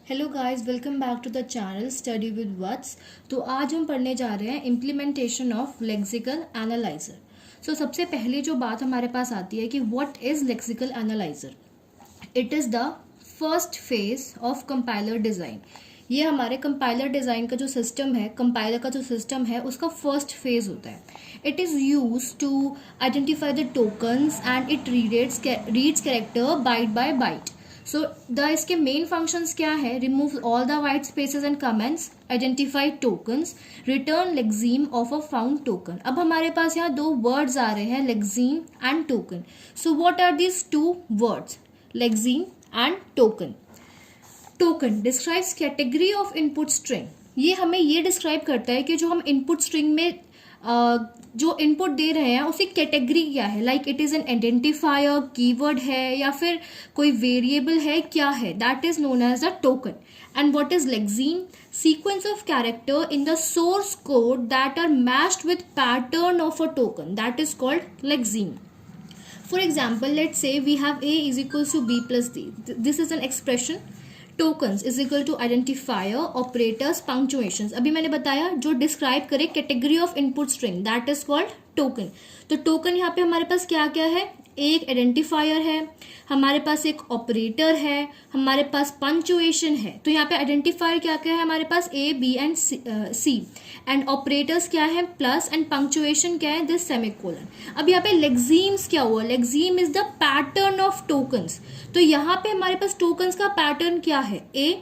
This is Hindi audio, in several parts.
Hello guys, welcome back to the channel study with Watts. तो आज हम पढ़ने जा रहे हैं implementation of lexical analyser. So सबसे पहले जो बात हमारे पास आती है कि what is lexical analyser. It is the first phase of compiler design. ये हमारे कंपाइलर डिज़ाइन का जो सिस्टम है, कंपाइलर का जो सिस्टम है, उसका फर्स्ट फेज होता है। It is use to identify the tokens and it reads character byte by byte. So इसके मेन फंक्शंस क्या है? Remove all the white spaces and comments, identify tokens, return lexeme of a found token. अब हमारे पास यहाँ दो वर्ड्स आ रहे हैं, lexeme and token. So what are these two words? Lexeme and token. Token describes category of input string. ये हमें ये डिस्क्राइब करता है कि जो हम इनपुट स्ट्रिंग में जो इनपुट दे रहे हैं उसकी कैटेगरी क्या है। Like it is an identifier, keyword है या फिर कोई वेरिएबल है, क्या है? That is known as the token. And what is lexeme? Sequence of character in the source code that are matched with pattern of a token, that is called lexeme. For example, let's say we have A is equals to B plus D. This is an expression. Tokens is equal to identifier, operators, punctuations. अभी मैंने बताया जो डिस्क्राइब करे category of input string, that is called token. तो टोकन यहाँ पे हमारे पास क्या क्या है? एक आइडेंटिफायर है, हमारे पास एक ऑपरेटर है, हमारे पास पंक्चुएशन है. तो यहाँ पे आइडेंटिफायर क्या क्या है हमारे पास? A, B and C. And operators क्या है? प्लस. एंड पंक्चुएशन क्या है? This semicolon. अब यहाँ पे लेक्सीम्स क्या हुआ? Lexeme is the pattern of tokens. तो यहाँ पे हमारे पास टोकन्स का पैटर्न क्या है? A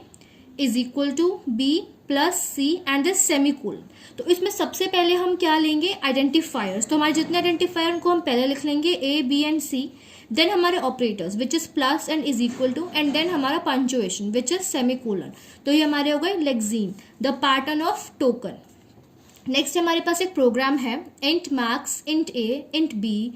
is equal to B plus C and this semicolon. तो इसमें सबसे पहले हम क्या लेंगे? आइडेंटिफायर्स. तो हमारे जितने आइडेंटिफायर उनको हम पहले लिख लेंगे, A, B and C. Then हमारे operators which is plus and is equal to, and then हमारा पंक्चुएशन विच इज सेमीकोलन. तो ये हमारे हो गए lexeme, the pattern of token. Next हमारे पास एक प्रोग्राम है, int max, int A, int B,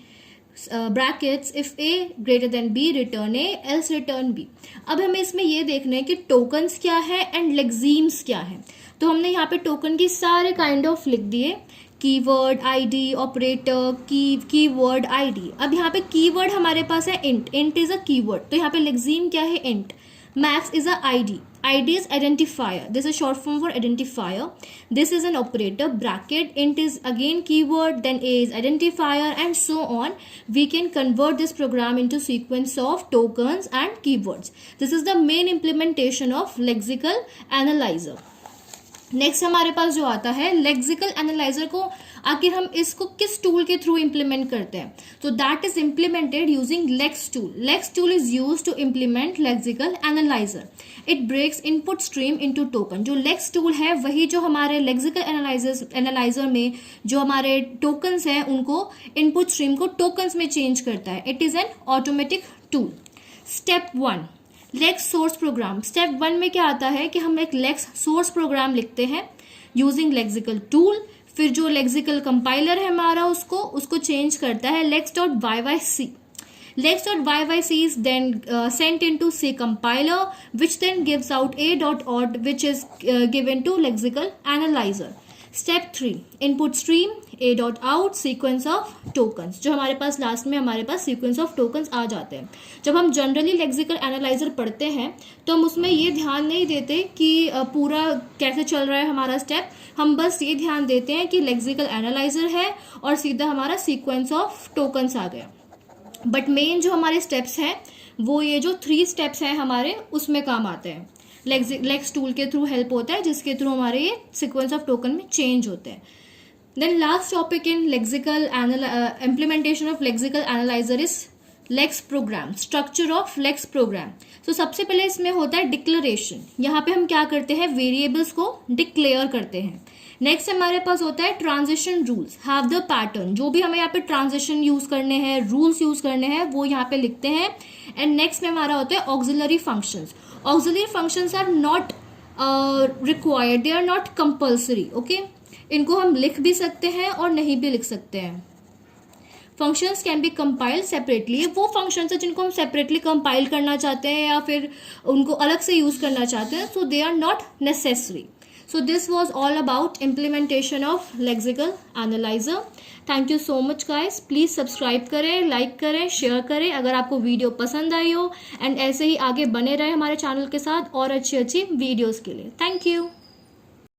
brackets, if A greater than B return A, else return B. अब हमें इसमें ये देखना है कि टोकन्स क्या है एंड लेक्सीम्स क्या है. तो हमने यहाँ पे टोकन की सारे काइंड ऑफ लिख दिए, keyword, ID, operator, keyword, ID. अब यहाँ पे कीवर्ड हमारे पास है int. Int is a keyword. तो यहाँ पे लेक्सीम क्या है? Int. Max is a ID. ID is identifier. This is short form for identifier. This is an operator. Bracket. Int is again keyword. Then A is identifier, and so on. We can convert this program into sequence of tokens and keywords. This is the main implementation of lexical analyzer. Next हमारे पास जो आता है लेक्सिकल एनालाइजर को, आखिर हम इसको किस टूल के थ्रू इम्प्लीमेंट करते हैं? तो that is implemented using lex tool. Lex tool is use to implement lexical analyser. It breaks input stream into token. जो लेक्स टूल है वही जो हमारे लेक्सिकल एनालाइजर में जो हमारे टोकन्स हैं उनको इनपुट स्ट्रीम को टोकन्स में चेंज करता है. It is an automatic tool. Step 1, lex source program. Step 1 में क्या आता है कि हम एक लेक्स सोर्स प्रोग्राम लिखते हैं यूजिंग लेक्सिकल टूल. फिर जो लेक्सिकल कंपाइलर है हमारा उसको चेंज करता है lex.yyc. lex.yyc is then sent into C compiler which then gives out a.odd which is given to lexical analyzer. Step 3, input stream a.out sequence of tokens. जो हमारे पास लास्ट में हमारे पास sequence of tokens आ जाते हैं. जब हम जनरली लेक्सिकल एनालाइजर पढ़ते हैं तो हम उसमें ये ध्यान नहीं देते कि पूरा कैसे चल रहा है हमारा स्टेप. हम बस ये ध्यान देते हैं कि लेक्सिकल एनालाइजर है और सीधा हमारा सीक्वेंस ऑफ टोकन्स आ गया. बट मेन जो हमारे स्टेप्स हैं वो ये जो 3 स्टेप्स हैं हमारे उसमें काम आते हैं. लेक्स टूल के थ्रू हेल्प होता है जिसके थ्रू हमारे ये सीक्वेंस ऑफ टोकन में चेंज होते हैं. Then last topic in lexical implementation of lexical analyzer is lex program. Structure of lex program. तो सबसे पहले इसमें होता है डिक्लेरेशन. यहाँ पे हम क्या करते हैं? वेरिएबल्स को डिक्लेयर करते हैं. नेक्स्ट हमारे पास होता है transition rules. Have the pattern. जो भी हमें यहाँ पे ट्रांजिशन यूज करने हैं, रूल्स यूज करने हैं, वो यहाँ पे लिखते हैं. एंड नेक्स्ट में हमारा होता है auxiliary functions. Auxiliary functions are not required, they are not compulsory. Okay, इनको हम लिख भी सकते हैं और नहीं भी लिख सकते हैं. Functions can be compiled separately. वो फंक्शंस है जिनको हम सेपरेटली कंपाइल करना चाहते हैं या फिर उनको अलग से यूज करना चाहते हैं. So they are not necessary. So this was all about implementation of lexical analyser. Thank you so much guys. Please subscribe करें, लाइक करें, शेयर करें अगर आपको वीडियो पसंद आई हो, एंड ऐसे ही आगे बने रहे हमारे चैनल के साथ और अच्छी अच्छी वीडियोज़ के लिए. Thank you.